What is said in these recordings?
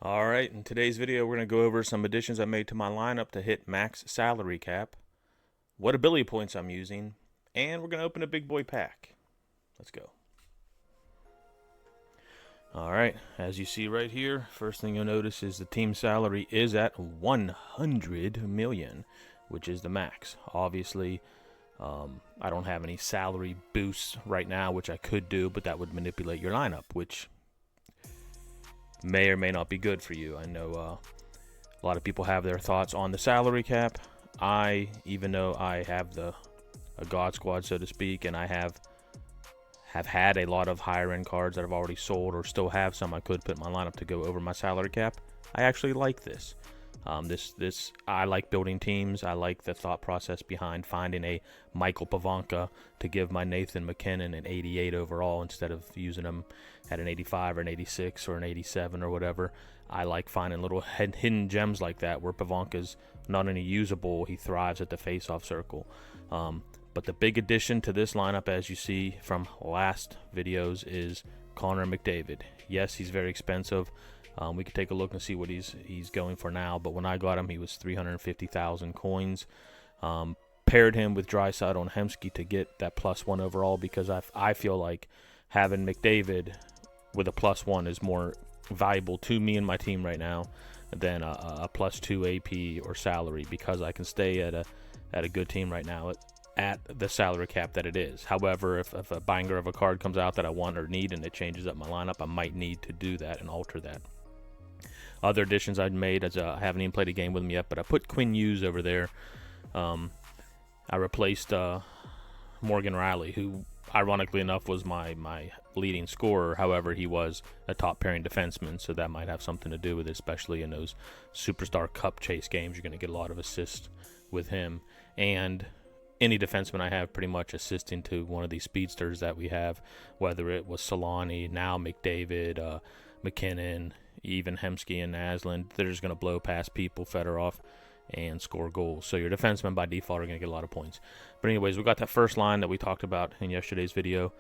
Alright, in today's video we're going to go over some additions I made to my lineup to hit max salary cap, what ability points I'm using, and we're going to open a big boy pack. Let's go. Alright, as you see right here, first thing you'll notice is the team salary is at 100 million, which is the max. Obviously, I don't have any salary boosts right now, which I could do, but that would manipulate your lineup, which may or may not be good for you. I know a lot of people have their thoughts on the salary cap. Even though I have a God Squad, so to speak, and I have had a lot of higher end cards that I've already sold or still have some I could put in my lineup to go over my salary cap, I actually like this. I like building teams. I like the thought process behind finding a Michael Pivonka to give my Nathan MacKinnon an 88 overall instead of using him at an 85 or an 86 or an 87 or whatever. I like finding little hidden gems like that where Pivonka's not only usable, he thrives at the face-off circle. But the big addition to this lineup, as you see from last videos, is Connor McDavid. Yes, he's very expensive. We could take a look and see what he's going for now. But when I got him, he was 350,000 coins. Paired him with Draisaitl and Hemsky to get that +1 overall because I feel like having McDavid with a +1 is more valuable to me and my team right now than a +2 AP or salary, because I can stay at a good team right now at the salary cap that it is. However, if a banger of a card comes out that I want or need and it changes up my lineup, I might need to do that and alter that. Other additions I've made, as I haven't even played a game with him yet, but I put Quinn Hughes over there. I replaced Morgan Rielly, who ironically enough was my leading scorer. However, he was a top pairing defenseman, so that might have something to do with it, especially in those Superstar Cup chase games. You're going to get a lot of assists with him. And any defenseman I have pretty much assisting to one of these speedsters that we have, whether it was Solani, now McDavid, MacKinnon, even Hemsky and Naslund, they're just going to blow past people, Fedorov, and score goals. So your defensemen by default are going to get a lot of points. But anyways, we got that first line that we talked about in yesterday's video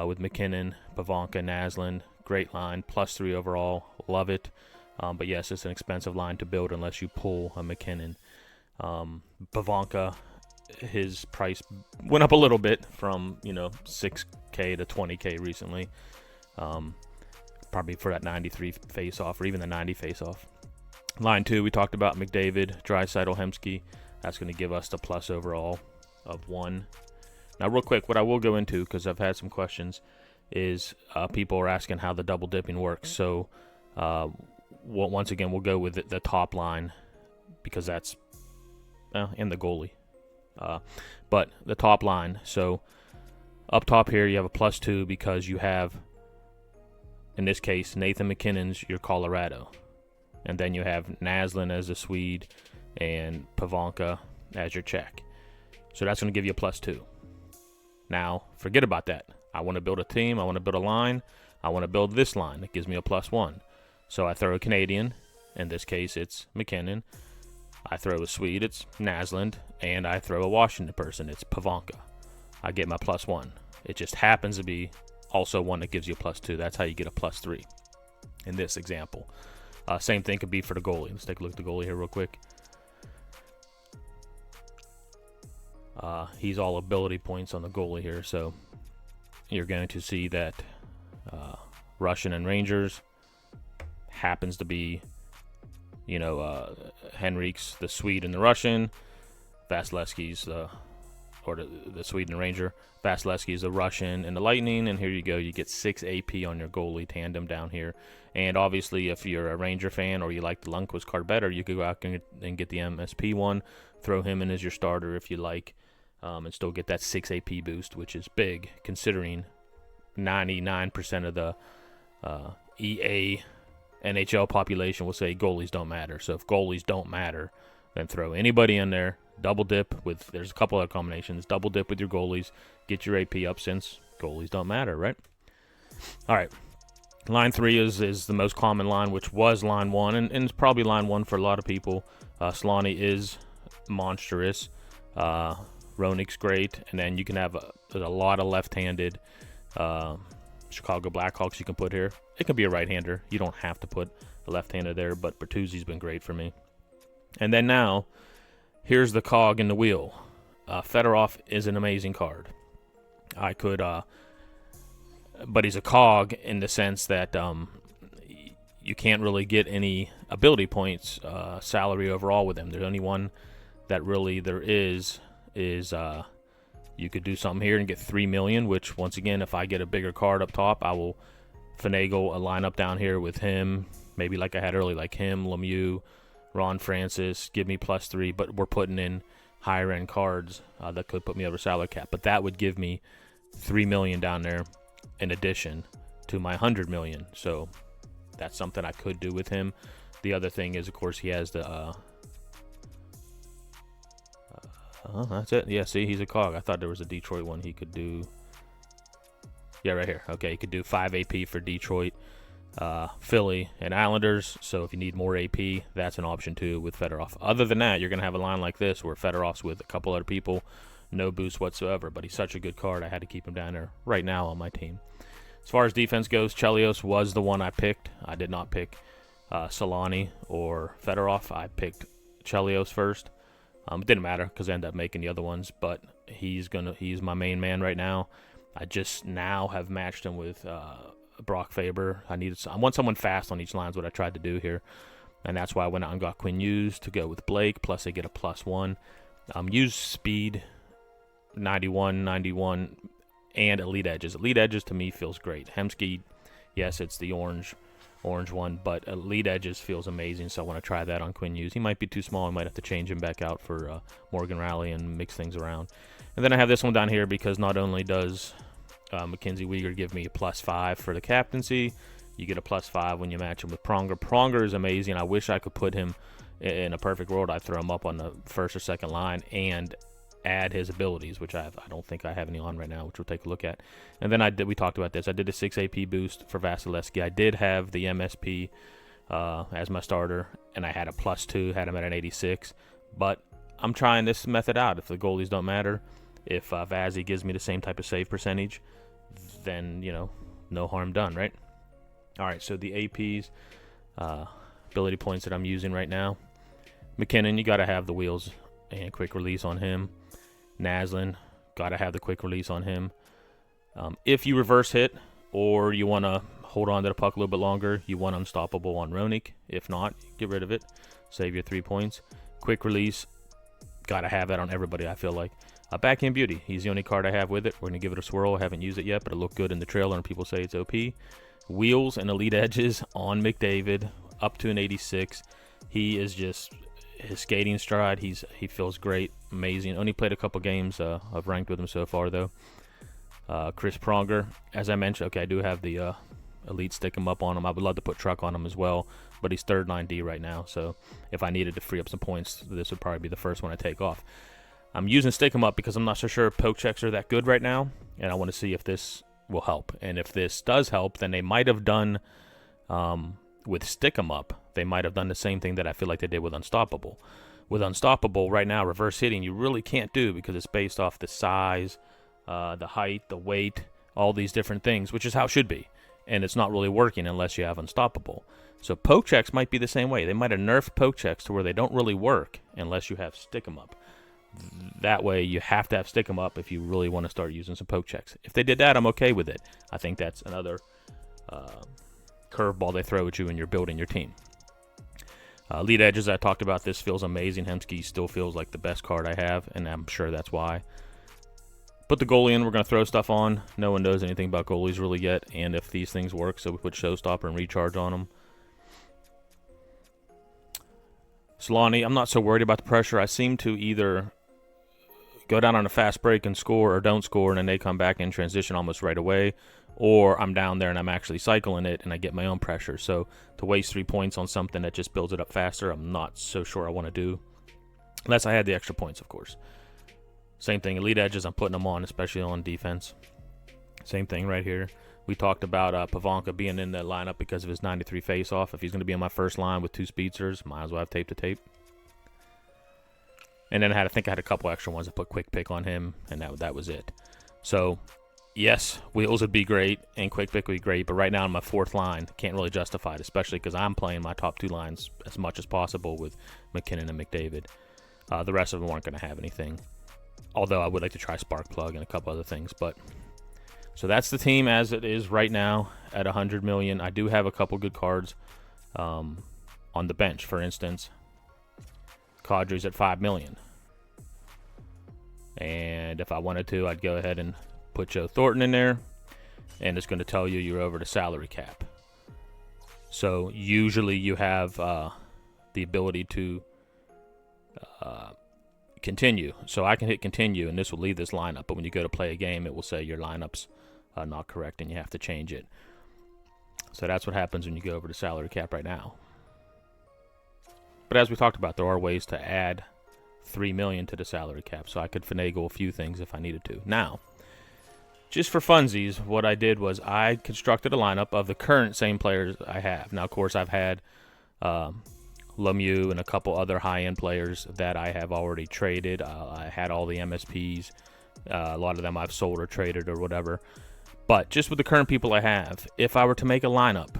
with MacKinnon, Pivonka, Naslund. Great line, +3 overall. Love it. But yes, it's an expensive line to build unless you pull a MacKinnon. Pivonka, his price went up a little bit from 6K to 20K recently. Probably for that 93 face-off or even the 90 face-off. Line 2, we talked about McDavid, Draisaitl, Hemsky. That's going to give us the plus overall of 1. Now, real quick, what I will go into, because I've had some questions, is people are asking how the double dipping works. So, once again, we'll go with the top line because that's and the goalie. But the top line, so up top here, you have a +2 because you have, in this case, Nathan MacKinnon's your Colorado. And then you have Naslund as a Swede and Pivonka as your Czech. So that's going to give you a +2. Now, forget about that. I want to build a team. I want to build a line. I want to build this line. It gives me a +1. So I throw a Canadian. In this case, it's MacKinnon. I throw a Swede. It's Naslund. And I throw a Washington person. It's Pivonka. I get my +1. It just happens to be also one that gives you a +2. That's how you get a +3 in this example. Same thing could be for the goalie. Let's take a look at the goalie here real quick. He's all ability points on the goalie here, so you're going to see that Russian and Rangers happens to be, Henrique's the Swede and the Russian, Vasilevsky's the Swede and Ranger, Vasilevsky's the Russian and the Lightning, and here you go. You get 6 AP on your goalie tandem down here. And obviously, if you're a Ranger fan or you like the Lundqvist card better, you could go out and get the MSP one, throw him in as your starter if you like, and still get that 6 AP boost, which is big considering 99% of the EA NHL population will say goalies don't matter. So if goalies don't matter, then throw anybody in there. Double dip with, there's a couple other combinations. Double dip with your goalies. Get your AP up since goalies don't matter, right? All right. Line 3 is the most common line, which was line 1, and it's probably line 1 for a lot of people. Solani is monstrous. Roenick's great, and then you can have a lot of left-handed Chicago Blackhawks you can put here. It can be a right-hander. You don't have to put a left-hander there, but Bertuzzi's been great for me. And then now, here's the cog in the wheel. Fedorov is an amazing card. I could, but he's a cog in the sense that you can't really get any ability points, salary overall with him. There's only one that really there is you could do something here and get $3 million, which once again, if I get a bigger card up top, I will finagle a lineup down here with him, maybe like I had earlier, like him, Lemieux, Ron Francis, give me +3, but we're putting in higher end cards that could put me over salary cap. But that would give me $3 million down there in addition to my $100 million. So that's something I could do with him. The other thing is, of course, he has the that's it. Yeah, see, he's a cog. I thought there was a Detroit one he could do. Yeah, right here. Okay, he could do 5 AP for Detroit, Philly, and Islanders. So if you need more AP, that's an option too with Fedorov. Other than that, you're going to have a line like this where Fedorov's with a couple other people, no boost whatsoever. But he's such a good card, I had to keep him down there right now on my team. As far as defense goes, Chelios was the one I picked. I did not pick Solani or Fedorov. I picked Chelios first. It didn't matter because I ended up making the other ones, but he's my main man right now. I just now have matched him with Brock Faber. I want someone fast on each line is what I tried to do here, and that's why I went out and got Quinn Hughes to go with Blake, plus they get a +1. Use speed, 91, 91, and elite edges. Elite edges to me feels great. Hemsky, yes, it's the orange one, but elite edges feels amazing, so I want to try that on Quinn Hughes. He might be too small. I might have to change him back out for Morgan Rally and mix things around. And then I have this one down here because not only does Mackenzie Weegar give me a +5 for the captaincy, you get a +5 when you match him with Pronger. Pronger is amazing. I wish I could put him in a perfect world. I'd throw him up on the first or second line and add his abilities, which I don't think I have any on right now, which we'll take a look at. And then we talked about this. I did a 6 AP boost for Vasilevsky. I did have the MSP as my starter, and I had a +2, had him at an 86. But I'm trying this method out. If the goalies don't matter, if Vazzy gives me the same type of save percentage, then, no harm done, right? All right, so the APs, ability points that I'm using right now. McKinnon, you got to have the wheels and quick release on him. Naslin, got to have the quick release on him. If you reverse hit or you want to hold on to the puck a little bit longer, you want unstoppable on Roenick. If not, get rid of it. Save your 3 points. Quick release, got to have that on everybody, I feel like. Backhand Beauty, he's the only card I have with it. We're going to give it a swirl. I haven't used it yet, but it looked good in the trailer and people say it's OP. Wheels and elite edges on McDavid, up to an 86. He is just... his skating stride, he feels great, amazing. Only played a couple games of ranked with him so far, though. Chris Pronger, as I mentioned, okay, I do have the elite stick him up on him. I would love to put truck on him as well, but he's third line D right now, so if I needed to free up some points, this would probably be the first one I take off. I'm using stick him up because I'm not so sure poke checks are that good right now, and I want to see if this will help. And if this does help, then they might have done with stick 'em up, they might have done the same thing that I feel like they did with Unstoppable. With Unstoppable, right now, reverse hitting, you really can't do because it's based off the size, the height, the weight, all these different things, which is how it should be. And it's not really working unless you have Unstoppable. So poke checks might be the same way. They might have nerfed poke checks to where they don't really work unless you have stick 'em up. That way, you have to have stick 'em up if you really want to start using some poke checks. If they did that, I'm okay with it. I think that's another curveball they throw at you when you're building your team. Lead edges, I talked about. This feels amazing. Hemsky still feels like the best card I have, and I'm sure that's why. Put the goalie in. We're going to throw stuff on. No one knows anything about goalies really yet, and if these things work, so we put Showstopper and Recharge on them. Solani, I'm not so worried about the pressure. I seem to either go down on a fast break and score or don't score, and then they come back in transition almost right away, or I'm down there and I'm actually cycling it and I get my own pressure. So to waste 3 points on something that just builds it up faster, I'm not so sure I want to do. Unless I had the extra points, of course. Same thing, elite edges, I'm putting them on, especially on defense. Same thing right here. We talked about Pavanka being in the lineup because of his 93 face-off. If he's going to be on my first line with 2 speedsters, might as well have tape to tape. And then I think I had a couple extra ones. I put quick pick on him, and that was it. So yes, Wheels would be great and Quick Pick would be great, but right now on my fourth line, can't really justify it, especially because I'm playing my top two lines as much as possible with McKinnon and McDavid. The rest of them aren't going to have anything, although I would like to try Sparkplug and a couple other things. But so that's the team as it is right now at 100 million. I do have a couple good cards on the bench. For instance, Kadri's at 5 million. And if I wanted to, I'd go ahead and put Joe Thornton in there, and it's going to tell you you're over the salary cap. So usually you have the ability to continue. So I can hit continue, and this will leave this lineup. But when you go to play a game, it will say your lineup's not correct, and you have to change it. So that's what happens when you go over the salary cap right now. But as we talked about, there are ways to add $3 million to the salary cap, so I could finagle a few things if I needed to. Now, just for funsies, what I did was I constructed a lineup of the current same players I have. Now, of course, I've had Lemieux and a couple other high-end players that I have already traded. I had all the MSPs. A lot of them I've sold or traded or whatever. But just with the current people I have, if I were to make a lineup,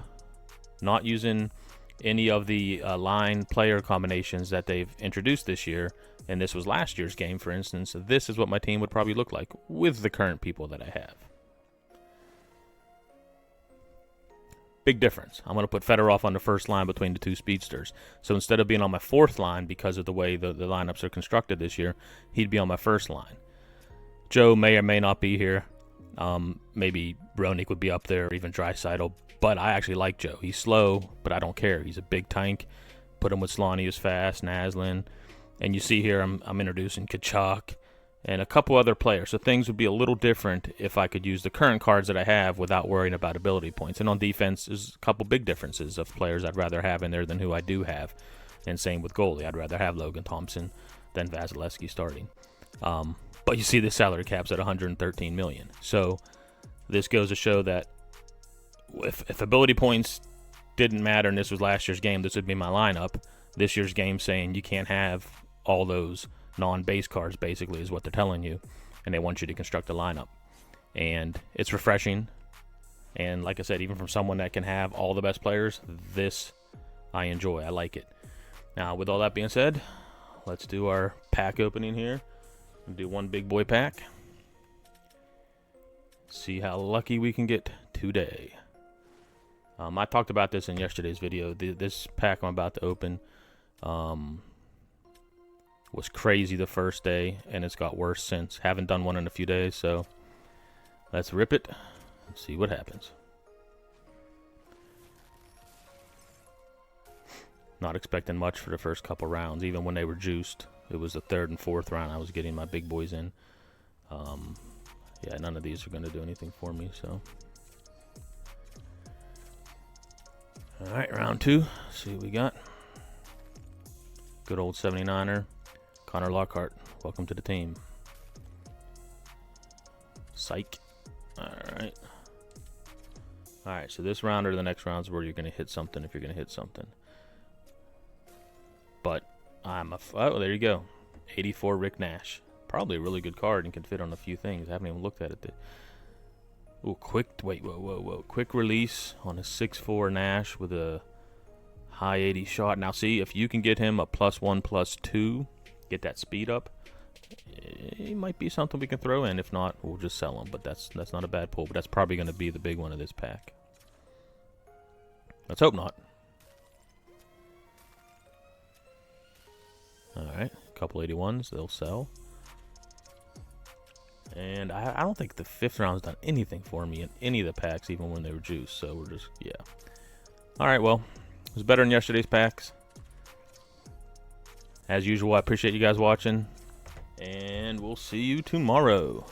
not using any of the line player combinations that they've introduced this year, and this was last year's game, for instance, this is what my team would probably look like with the current people that I have. Big difference. I'm going to put Fedorov on the first line between the two speedsters. So instead of being on my fourth line because of the way the lineups are constructed this year, he'd be on my first line. Joe may or may not be here. Maybe Roenick would be up there, or even Draisaitl. But I actually like Joe. He's slow, but I don't care. He's a big tank. Put him with Slonny, who's fast, Naslin. And you see here I'm introducing Kachuk and a couple other players. So things would be a little different if I could use the current cards that I have without worrying about ability points. And on defense, there's a couple big differences of players I'd rather have in there than who I do have. And same with goalie. I'd rather have Logan Thompson than Vasilevsky starting. But you see the salary cap's at $113 million. So this goes to show that if ability points didn't matter and this was last year's game, this would be my lineup. This year's game saying you can't have all those non-base cards, basically, is what they're telling you. And they want you to construct a lineup. And it's refreshing. And like I said, even from someone that can have all the best players, this I enjoy. I like it. Now, with all that being said, let's do our pack opening here. We'll do one big boy pack. See how lucky we can get today. I talked about this in yesterday's video. This pack I'm about to open was crazy the first day, and it's got worse since. Haven't done one in a few days, so let's rip it and see what happens. Not expecting much for the first couple rounds, even when they were juiced. It was the third and fourth round I was getting my big boys in. Yeah, none of these are going to do anything for me, so. All right, round two. See what we got. Good old 79er, Connor Lockhart. Welcome to the team. Psych. All right. All right, so this round or the next round is where you're going to hit something if you're going to hit something. But oh, there you go. 84 Rick Nash. Probably a really good card and can fit on a few things. I haven't even looked at it. Ooh, quick release on a 6'4 Nash with a high 80 shot. Now see, if you can get him a +1/+2, get that speed up, it might be something we can throw in. If not, we'll just sell him. But that's not a bad pull. But that's probably going to be the big one of this pack. Let's hope not. Alright, a couple 81s, they'll sell. And I don't think the fifth round's done anything for me in any of the packs, even when they were juiced. So we're just, yeah. Alright, well, it was better than yesterday's packs. As usual, I appreciate you guys watching. And we'll see you tomorrow.